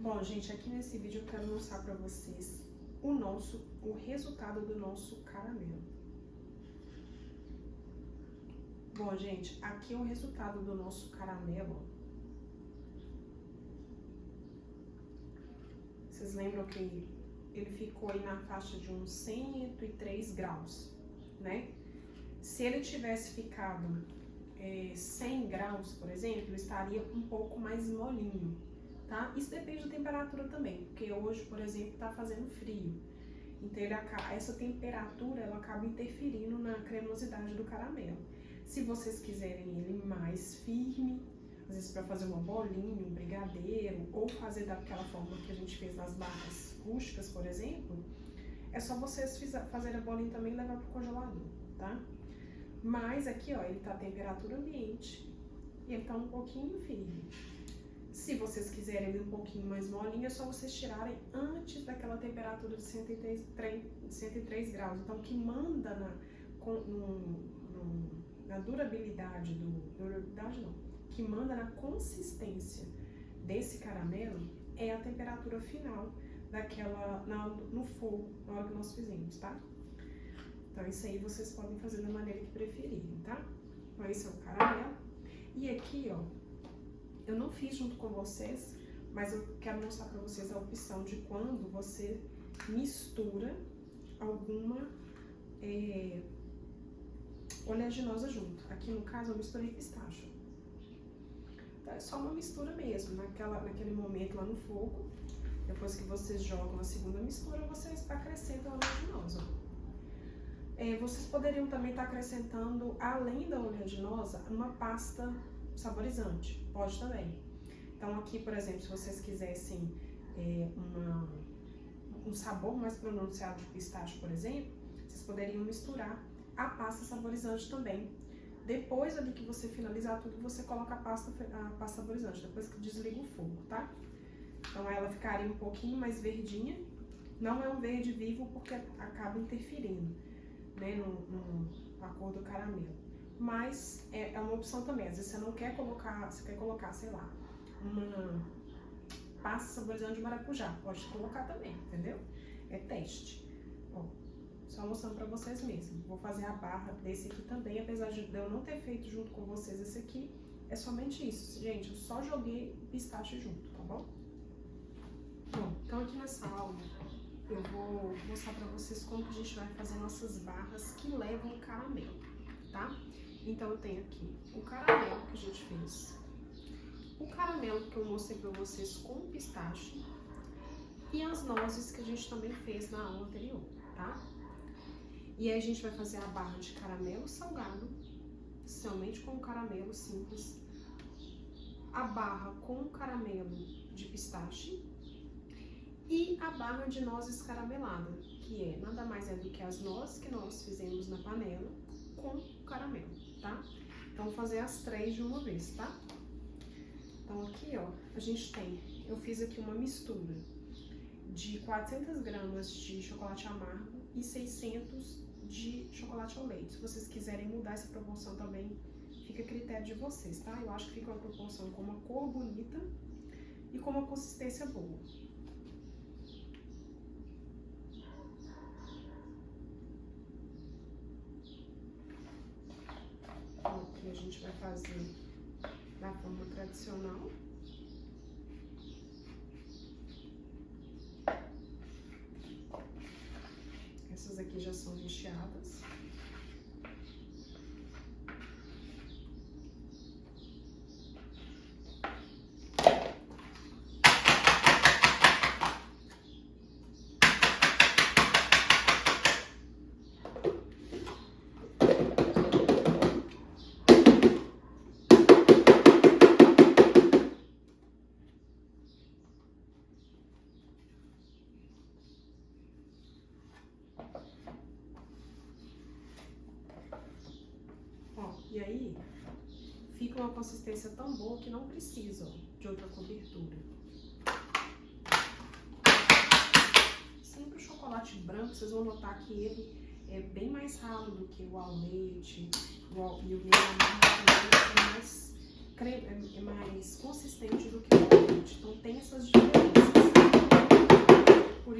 Bom, gente, aqui nesse vídeo eu quero mostrar pra vocês o resultado do nosso caramelo. Bom, gente, aqui é o resultado do nosso caramelo. Vocês lembram que ele ficou aí na faixa de uns 103 graus, né? Se ele tivesse ficado 100 graus, por exemplo, estaria um pouco mais molinho, tá? Isso depende da temperatura também, porque hoje, por exemplo, tá fazendo frio. Então, essa temperatura, ela acaba interferindo na cremosidade do caramelo. Se vocês quiserem ele mais firme, às vezes para fazer uma bolinha, um brigadeiro, ou fazer daquela forma que a gente fez nas barras rústicas, por exemplo, é só vocês fazerem a bolinha também e levar pro congelador, tá? Mas aqui, ó, ele tá a temperatura ambiente e ele tá um pouquinho firme. Se vocês quiserem ele um pouquinho mais molinho, é só vocês tirarem antes daquela temperatura de 103 graus. Então, o que manda na durabilidade que manda na consistência desse caramelo é a temperatura final no fogo, na hora que nós fizemos, tá? Então, isso aí vocês podem fazer da maneira que preferirem, tá? Então, esse é o caramelo. E aqui, ó, eu não fiz junto com vocês, mas eu quero mostrar pra vocês a opção de quando você mistura alguma oleaginosa junto. Aqui, no caso, eu misturei pistache. Então, é só uma mistura mesmo, naquele momento lá no fogo. Depois que vocês jogam a segunda mistura, vocês acrescentam a oleaginosa. Vocês poderiam também estar acrescentando, além da oleaginosa, uma pasta saborizante. Pode também. Então, aqui, por exemplo, se vocês quisessem um sabor mais pronunciado de pistache, por exemplo, vocês poderiam misturar a pasta saborizante também. Depois ali que você finalizar tudo, você coloca a pasta saborizante, depois que desliga o fogo, tá? Então, ela ficaria um pouquinho mais verdinha. Não é um verde vivo porque acaba interferindo, né, na cor do caramelo. Mas é uma opção também. Às vezes você não quer colocar, você quer colocar, sei lá, uma pasta saborizante de maracujá. Pode colocar também, entendeu? É teste. Ó, só mostrando pra vocês mesmo. Vou fazer a barra desse aqui também, apesar de eu não ter feito junto com vocês esse aqui. É somente isso, gente. Eu só joguei pistache junto, tá bom? Bom, então aqui nessa aula eu vou mostrar pra vocês como que a gente vai fazer nossas barras que levam caramelo, tá? Então eu tenho aqui o caramelo que a gente fez, o caramelo que eu mostrei pra vocês com pistache e as nozes que a gente também fez na aula anterior, tá? E aí a gente vai fazer a barra de caramelo salgado, somente com caramelo simples, a barra com caramelo de pistache e a barra de nozes caramelada, que nada mais é do que as nozes que nós fizemos na panela com caramelo, tá? Então, vou fazer as três de uma vez, tá? Então, aqui, ó, eu fiz aqui uma mistura de 400 gramas de chocolate amargo e 600 de chocolate ao leite. Se vocês quiserem mudar essa proporção também, fica a critério de vocês, tá? Eu acho que fica uma proporção com uma cor bonita e com uma consistência boa. Aqui a gente vai fazer da forma tradicional. Essas aqui já são recheadas. E aí, fica uma consistência tão boa que não precisa de outra cobertura. Sempre o chocolate branco, vocês vão notar que ele é bem mais ralo do que o ao leite, e o meio amargo é mais consistente do que o ao leite. Então tem essas diferenças.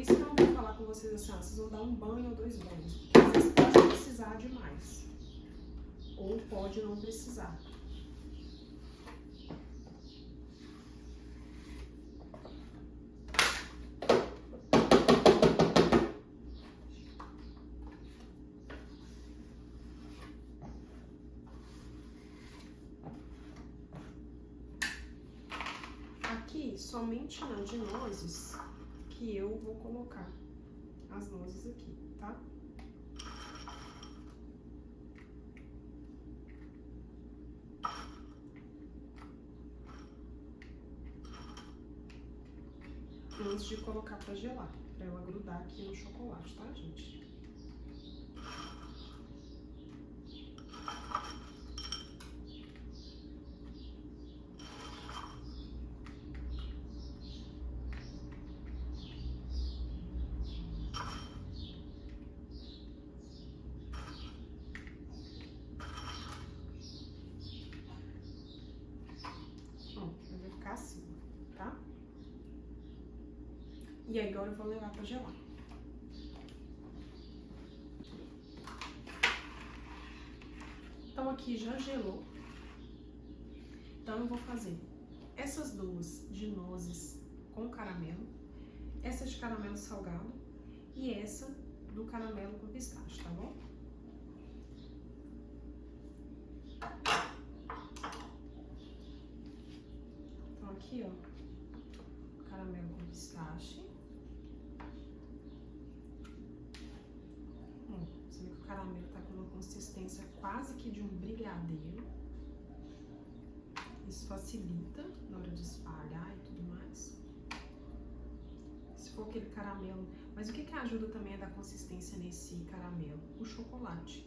isso que eu não vou falar com vocês assim, vocês vão dar um banho ou 2 banhos. Porque às vezes pode precisar demais. Ou pode não precisar. Aqui, somente na de nozes, que eu vou colocar as nozes aqui, tá? Antes de colocar pra gelar, pra ela grudar aqui no chocolate, tá, gente? Vai ficar assim, tá? E aí agora eu vou levar pra gelar. Então aqui já gelou. Então eu vou fazer essas duas de nozes com caramelo, essa de caramelo salgado e essa do caramelo com pistache, tá bom? Então aqui, ó, caramelo com pistache. Você vê que o caramelo tá com uma consistência quase que de um brigadeiro. Isso facilita na hora de espalhar e tudo mais. Se for aquele caramelo... Mas o que ajuda também a dar consistência nesse caramelo? O chocolate.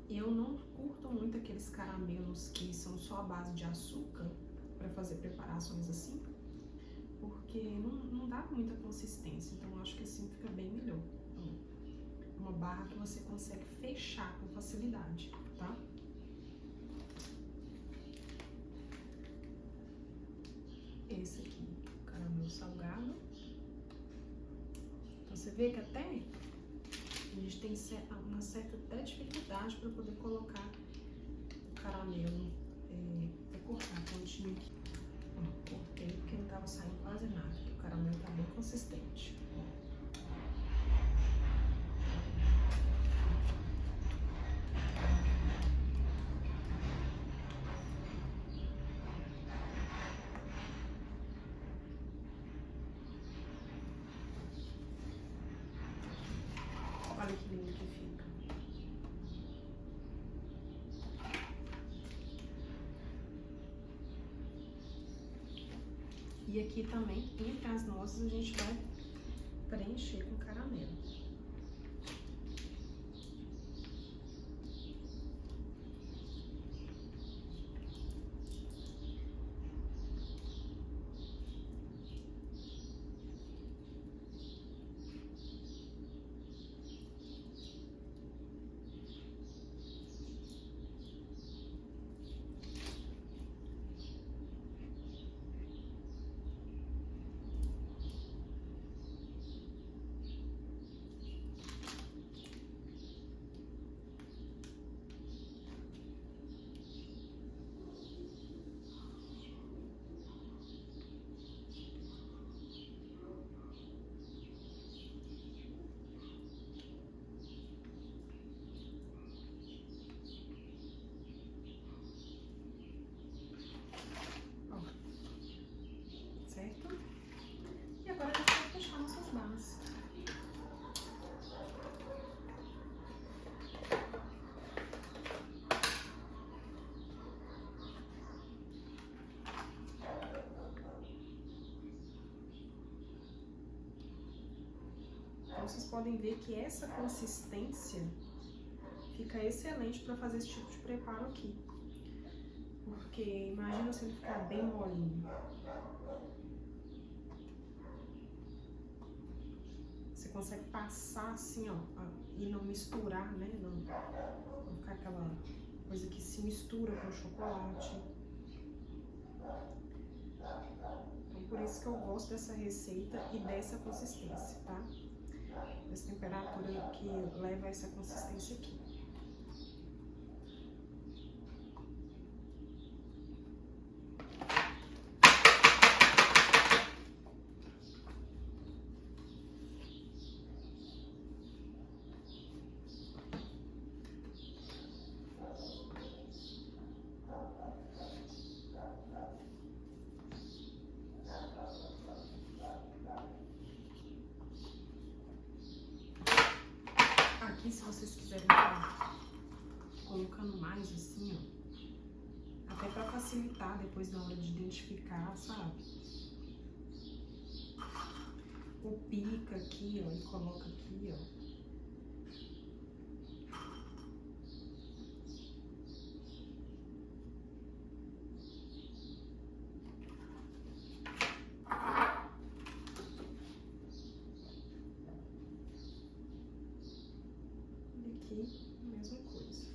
Eu não curto muito aqueles caramelos que são só a base de açúcar para fazer preparações assim, porque não dá muita consistência. Então eu acho que assim fica bem melhor. Uma barra que você consegue fechar com facilidade, tá? Esse aqui, caramelo salgado. Então você vê que até a gente tem uma certa até dificuldade para poder colocar o caramelo, vou cortar a pontinha aqui. Ó, cortei porque não tava saindo quase nada, porque o caramelo tá bem consistente. Olha que lindo que fica. E aqui também, entre as nozes, a gente vai preencher com caramelo. Certo? E agora a gente vai fechar nossas barras. Então vocês podem ver que essa consistência fica excelente para fazer esse tipo de preparo aqui. Porque imagina se ele ficar bem molinho. Você consegue passar assim, ó, e não misturar, né? Não ficar aquela coisa que se mistura com o chocolate. Então, por isso que eu gosto dessa receita e dessa consistência, tá? Essa temperatura que leva a essa consistência aqui. Aqui, se vocês quiserem estar colocando mais assim, ó, até pra facilitar depois na hora de identificar, sabe? Ou pica aqui, ó, e coloca aqui, ó. Aqui, a mesma coisa.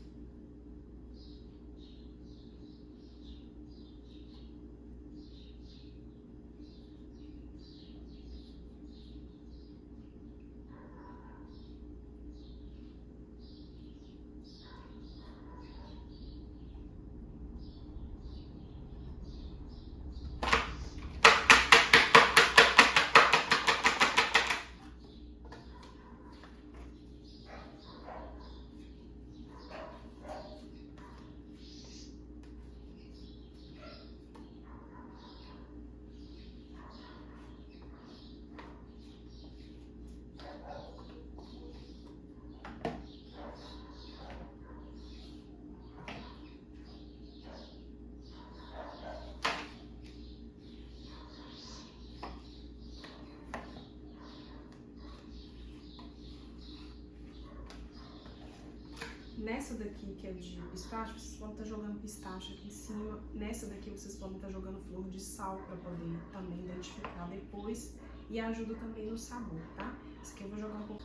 Nessa daqui, que é de pistache, vocês podem estar jogando pistache aqui em cima. Nessa daqui, vocês podem estar jogando flor de sal para poder também identificar depois. E ajuda também no sabor, tá? Esse aqui eu vou jogar um pouco.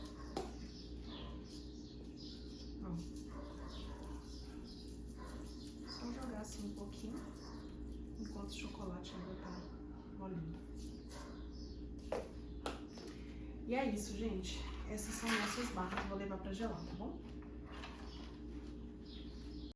Ó. Só jogar assim um pouquinho, enquanto o chocolate ainda tá molinho. E é isso, gente. Essas são nossas barras. Vou levar pra gelar, tá bom?